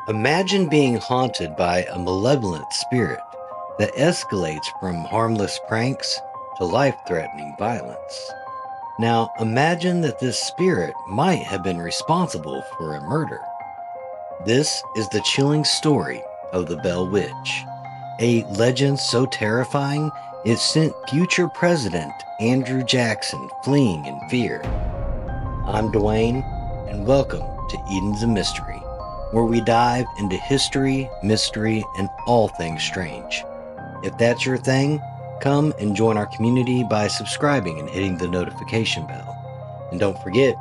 Imagine being haunted by a malevolent spirit that escalates from harmless pranks to life-threatening violence. Now, imagine that this spirit might have been responsible for a murder. This is the chilling story of the Bell Witch, a legend so terrifying it sent future President Andrew Jackson fleeing in fear. I'm Dwayne, and welcome to Eden's a Mystery, where we dive into history, mystery, and all things strange. If that's your thing, come and join our community by subscribing and hitting the notification bell. And don't forget,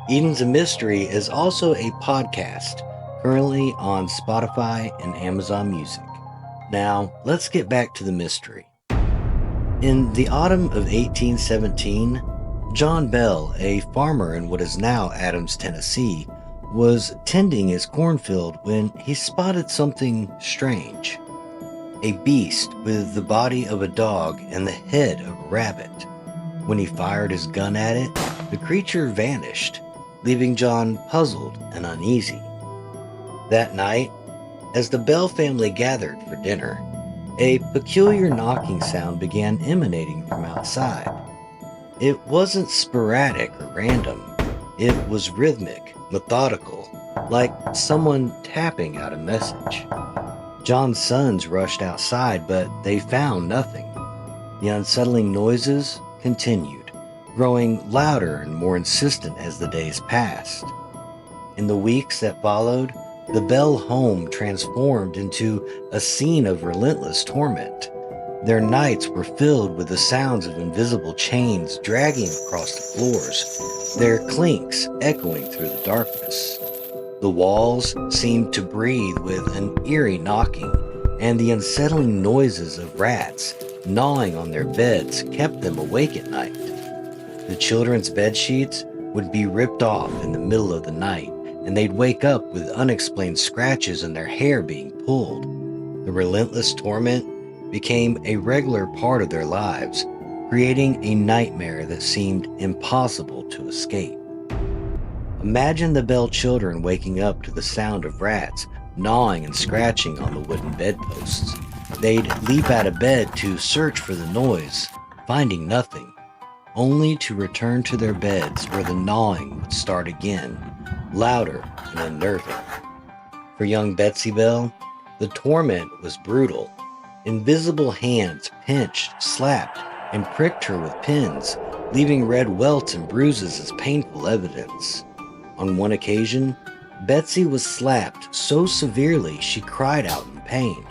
Eden's a Mystery is also a podcast currently on Spotify and Amazon Music. Now, let's get back to the mystery. In the autumn of 1817, John Bell, a farmer in what is now Adams, Tennessee, was tending his cornfield when he spotted something strange. A beast with the body of a dog and the head of a rabbit. When he fired his gun at it, the creature vanished, leaving John puzzled and uneasy. That night, as the Bell family gathered for dinner, a peculiar knocking sound began emanating from outside. It wasn't sporadic or random. It was rhythmic, methodical, like someone tapping out a message. John's sons rushed outside, but they found nothing. The unsettling noises continued, growing louder and more insistent as the days passed. In the weeks that followed, the Bell home transformed into a scene of relentless torment. Their nights were filled with the sounds of invisible chains dragging across the floors, their clinks echoing through the darkness. The walls seemed to breathe with an eerie knocking, and the unsettling noises of rats gnawing on their beds kept them awake at night. The children's bed sheets would be ripped off in the middle of the night, and they'd wake up with unexplained scratches and their hair being pulled. The relentless torment became a regular part of their lives, creating a nightmare that seemed impossible to escape. Imagine the Bell children waking up to the sound of rats gnawing and scratching on the wooden bedposts. They'd leap out of bed to search for the noise, finding nothing, only to return to their beds where the gnawing would start again, louder and unnerving. For young Betsy Bell, the torment was brutal. Invisible hands pinched, slapped, and pricked her with pins, leaving red welts and bruises as painful evidence. On one occasion, Betsy was slapped so severely she cried out in pain,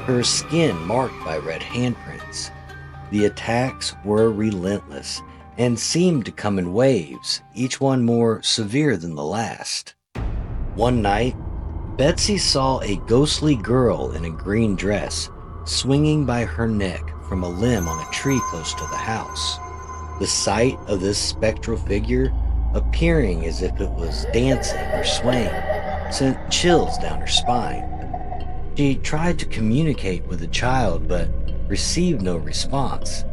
her skin marked by red handprints. The attacks were relentless and seemed to come in waves, each one more severe than the last. One night, Betsy saw a ghostly girl in a green dress swinging by her neck from a limb on a tree close to the house. The sight of this spectral figure, appearing as if it was dancing or swaying, sent chills down her spine. She tried to communicate with the child, but received no response.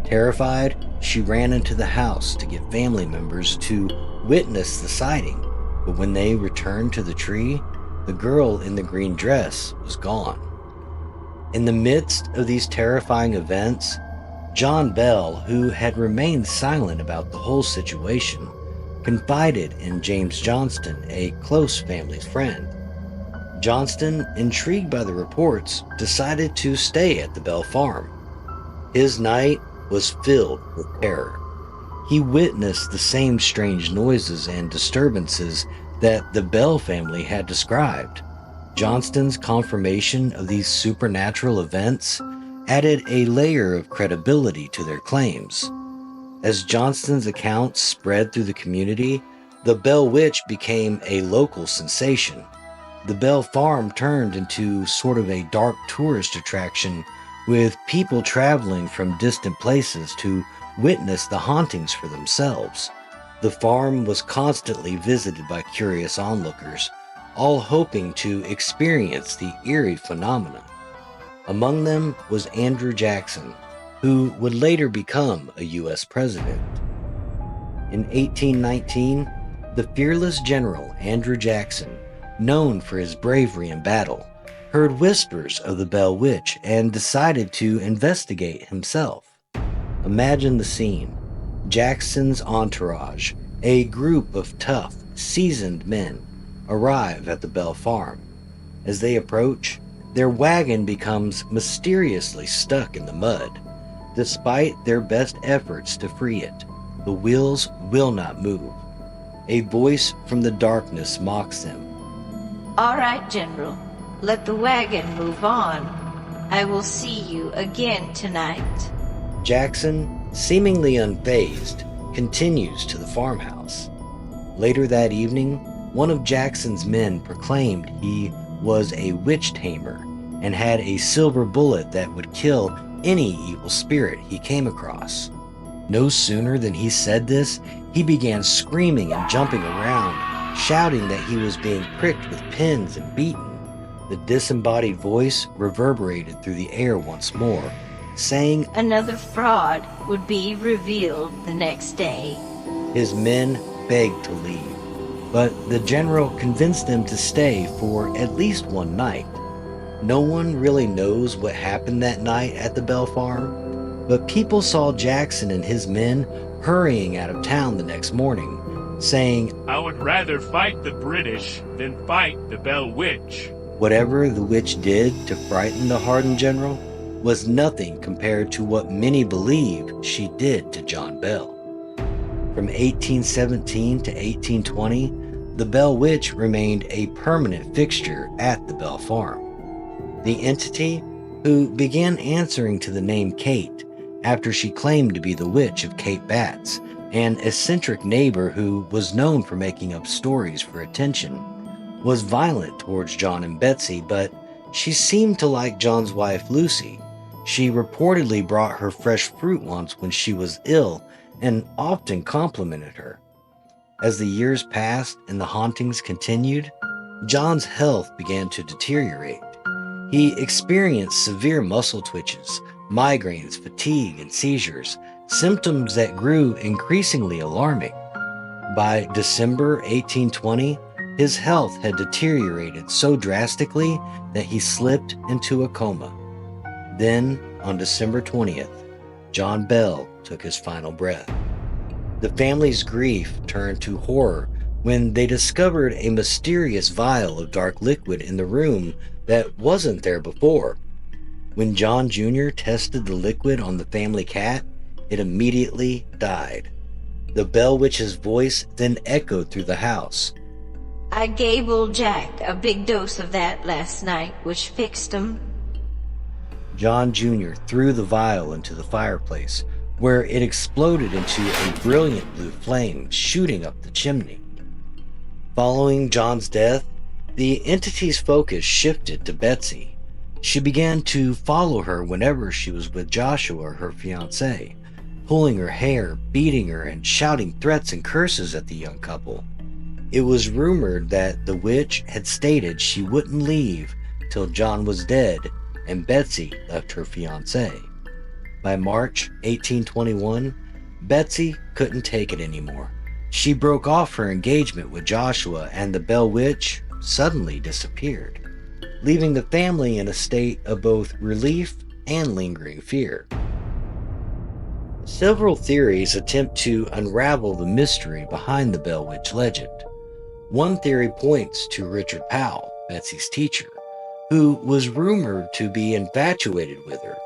Terrified, she ran into the house to get family members to witness the sighting, but when they returned to the tree, the girl in the green dress was gone. In the midst of these terrifying events, John Bell, who had remained silent about the whole situation, confided in James Johnston, a close family friend. Johnston, intrigued by the reports, decided to stay at the Bell farm. His night was filled with terror. He witnessed the same strange noises and disturbances that the Bell family had described. Johnston's confirmation of these supernatural events added a layer of credibility to their claims. As Johnston's accounts spread through the community, the Bell Witch became a local sensation. The Bell Farm turned into sort of a dark tourist attraction, with people traveling from distant places to witness the hauntings for themselves. The farm was constantly visited by curious onlookers, all hoping to experience the eerie phenomena. Among them was Andrew Jackson, who would later become a U.S. president. In 1819, the fearless General Andrew Jackson known for his bravery in battle, heard whispers of the Bell Witch and decided to investigate himself. Imagine the scene. Jackson's entourage, a group of tough, seasoned men, arrive at the Bell farm. As they approach, their wagon becomes mysteriously stuck in the mud. Despite their best efforts to free it, the wheels will not move. A voice from the darkness mocks them. All right, General. Let the wagon move on. I will see you again tonight. Jackson, seemingly unfazed, continues to the farmhouse. Later that evening, one of Jackson's men proclaimed he was a witch tamer and had a silver bullet that would kill any evil spirit he came across. No sooner than he said this, he began screaming and jumping around, shouting that he was being pricked with pins and beaten. The disembodied voice reverberated through the air once more, saying another fraud would be revealed the next day. His men begged to leave, but the general convinced them to stay for at least one night. No one really knows what happened that night at the Bell Farm, but people saw Jackson and his men hurrying out of town the next morning, saying, I would rather fight the British than fight the Bell Witch. Whatever the witch did to frighten the hardened general was nothing compared to what many believed she did to John Bell. From 1817 to 1820, the Bell Witch remained a permanent fixture at the Bell Farm. The entity, who began answering to the name Kate after she claimed to be the witch of Kate Batts, an eccentric neighbor who was known for making up stories for attention, was violent towards John and Betsy, but she seemed to like John's wife Lucy. She reportedly brought her fresh fruit once when she was ill and often complimented her. As the years passed and the hauntings continued, John's health began to deteriorate. He experienced severe muscle twitches, migraines, fatigue, and seizures, symptoms that grew increasingly alarming. By December 1820, his health had deteriorated so drastically that he slipped into a coma. Then, on December 20th, John Bell took his final breath. The family's grief turned to horror when they discovered a mysterious vial of dark liquid in the room that wasn't there before. When John Jr. tested the liquid on the family cat, it immediately died. The Bell Witch's voice then echoed through the house. I gave old Jack a big dose of that last night, which fixed him. John Jr. threw the vial into the fireplace, where it exploded into a brilliant blue flame shooting up the chimney. Following John's death, the entity's focus shifted to Betsy. She began to follow her whenever she was with Joshua, her fiancé, pulling her hair, beating her, and shouting threats and curses at the young couple. It was rumored that the witch had stated she wouldn't leave till John was dead and Betsy left her fiancé. By March 1821, Betsy couldn't take it anymore. She broke off her engagement with Joshua, and the Bell Witch suddenly disappeared, leaving the family in a state of both relief and lingering fear. Several theories attempt to unravel the mystery behind the Bell Witch legend. One theory points to Richard Powell, Betsy's teacher, who was rumored to be infatuated with her.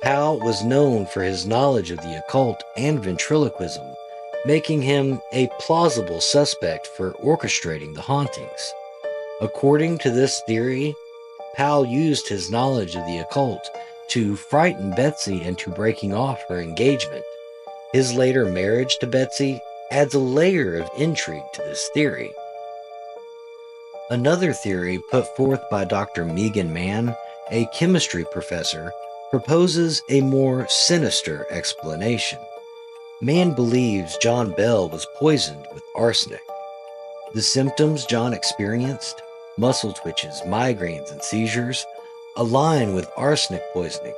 Powell was known for his knowledge of the occult and ventriloquism, making him a plausible suspect for orchestrating the hauntings. According to this theory, Powell used his knowledge of the occult to frighten Betsy into breaking off her engagement. His later marriage to Betsy adds a layer of intrigue to this theory. Another theory put forth by Dr. Megan Mann, a chemistry professor, proposes a more sinister explanation. Mann believes John Bell was poisoned with arsenic. The symptoms John experienced, muscle twitches, migraines, and seizures, align with arsenic poisoning.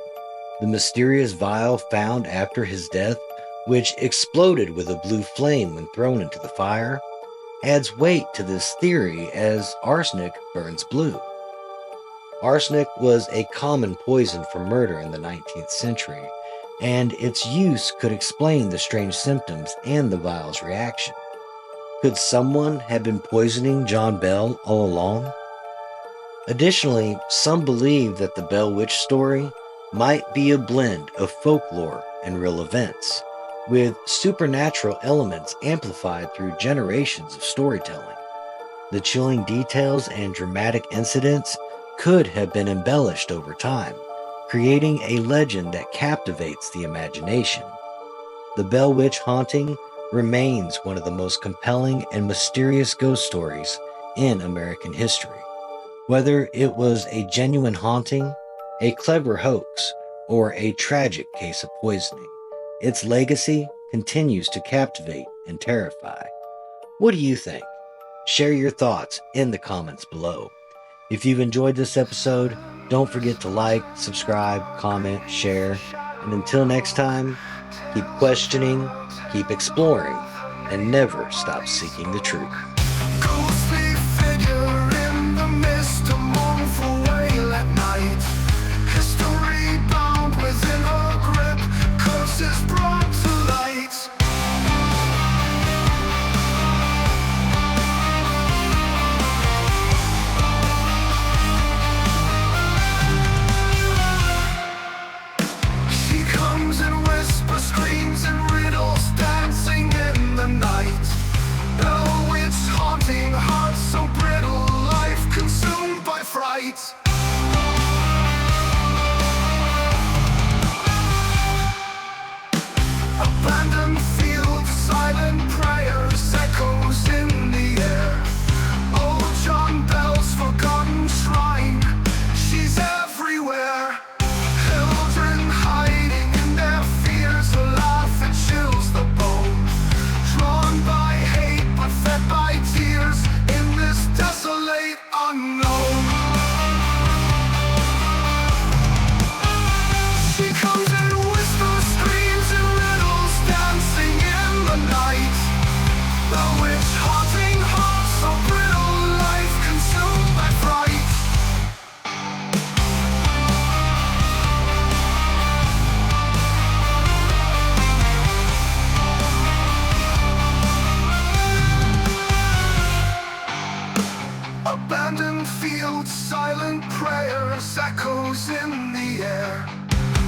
The mysterious vial found after his death, which exploded with a blue flame when thrown into the fire, adds weight to this theory as arsenic burns blue. Arsenic was a common poison for murder in the 19th century, and its use could explain the strange symptoms and the vial's reaction. Could someone have been poisoning John Bell all along? Additionally, some believe that the Bell Witch story might be a blend of folklore and real events, with supernatural elements amplified through generations of storytelling. The chilling details and dramatic incidents could have been embellished over time, creating a legend that captivates the imagination. The Bell Witch haunting remains one of the most compelling and mysterious ghost stories in American history. Whether it was a genuine haunting, a clever hoax, or a tragic case of poisoning, its legacy continues to captivate and terrify. What do you think? Share your thoughts in the comments below. If you've enjoyed this episode, don't forget to like, subscribe, comment, share, and until next time, keep questioning, keep exploring, and never stop seeking the truth. Ghostly figure in the mist, a mournful wail at night. History bound within her grip, curses brought to light. She comes in whispers, screams, and riddles, dancing in the night. Bell Witch haunting hearts so brittle, life consumed by fright. Abandoned fields, silent prayers, echoes in the air. Old John Bell's forgotten shrine, she's everywhere. Children hiding in their fears, a laugh that chills the bone. Drawn by hate but fed by tears in this desolate unknown. She comes in whispers, screams, and riddles, dancing in the night. The witch haunting hearts so brittle, life consumed by fright. Abandoned fields, silent prayers, echoes in the air.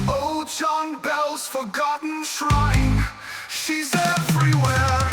Old John Bell's forgotten shrine, she's everywhere.